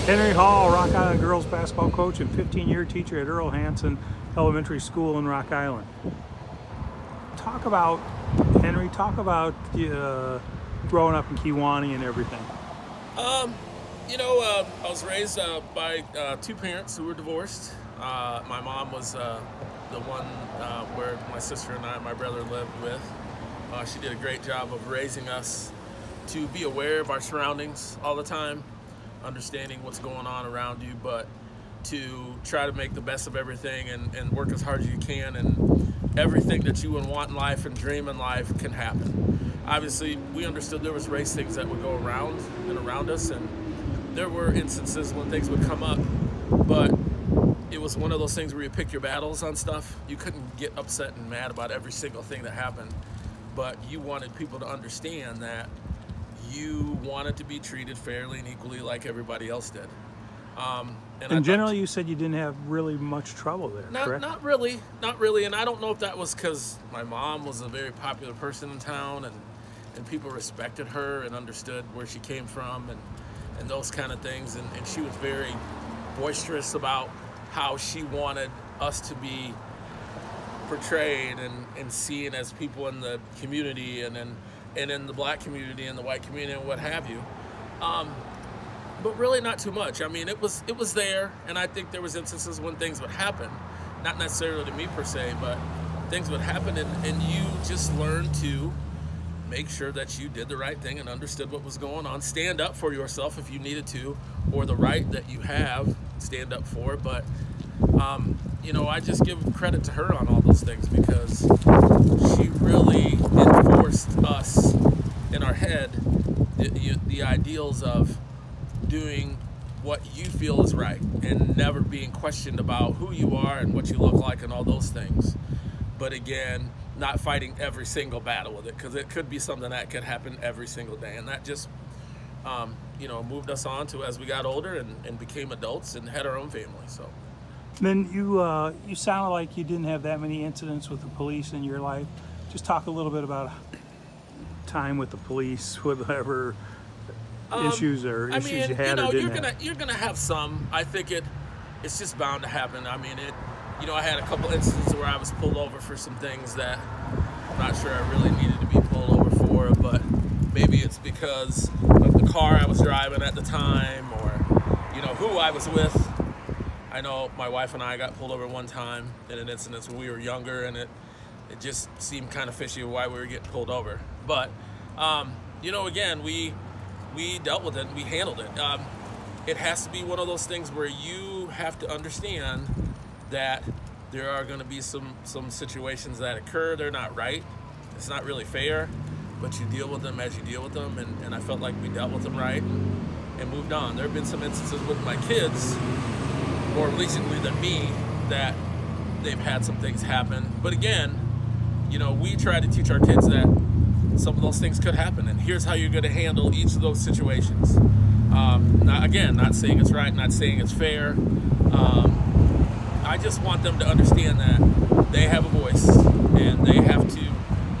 Henry Hall, Rock Island girls basketball coach and 15-year teacher at Earl Hansen Elementary School in Rock Island. Talk about, Henry, growing up in Kewaunee and everything. I was raised by two parents who were divorced. My mom was the one where my sister and my brother lived with. She did a great job of raising us to be aware of our surroundings all the time, understanding what's going on around you, but to try to make the best of everything and work as hard as you can, and everything that you would want in life and dream in life can happen. Obviously, we understood there was race things that would go around and around us, and there were instances when things would come up, but it was one of those things where you pick your battles on stuff. You couldn't get upset and mad about every single thing that happened, but you wanted people to understand that you wanted to be treated fairly and equally like everybody else did. And generally, you said you didn't have really much trouble there, correct? Not really. And I don't know if that was because my mom was a very popular person in town, and people respected her and understood where she came from and those kind of things. And she was very boisterous about how she wanted us to be portrayed and seen as people in the community and in the black community and the white community and what have you. But really not too much. I mean, it was there, and I think there was instances when things would happen, not necessarily to me per se, but things would happen, and you just learned to make sure that you did the right thing and understood what was going on. Stand up for yourself if you needed to, or the right that you have, stand up for. But I just give credit to her on all those things, because she really enforced us in our head the ideals of doing what you feel is right and never being questioned about who you are and what you look like and all those things. But again, not fighting every single battle with it, because it could be something that could happen every single day. And that just moved us on to, as we got older and became adults and had our own family. So then you sounded like you didn't have that many incidents with the police in your life. Just talk a little bit about time with the police, whatever issues you had or didn't have. You're gonna have some. I think it's just bound to happen. I mean, I had a couple instances where I was pulled over for some things that I'm not sure I really needed to be pulled over for, but maybe it's because of the car I was driving at the time, or who I was with. I know my wife and I got pulled over one time in an incident when we were younger, and it just seemed kind of fishy why we were getting pulled over. But again, we dealt with it and we handled it. It has to be one of those things where you have to understand that there are going to be some situations that occur. They're not right. It's not really fair, but you deal with them as you deal with them. And I felt like we dealt with them right and moved on. There have been some instances with my kids more recently than me that they've had some things happen. But again, we try to teach our kids that some of those things could happen, and here's how you're going to handle each of those situations. Not saying it's right, not saying it's fair. I just want them to understand that they have a voice, and they have to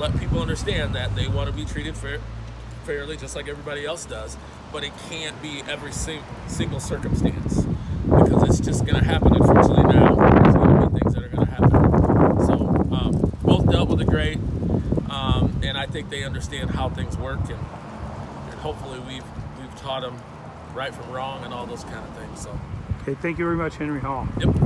let people understand that they want to be treated fairly just like everybody else does, but it can't be every single circumstance, because it's just going to happen. Unfortunately, now there's going to be things that are going to happen. So both dealt with it great. And I think they understand how things work, and hopefully we've taught them right from wrong and all those kind of things. So, okay, thank you very much, Henry Hall. Yep.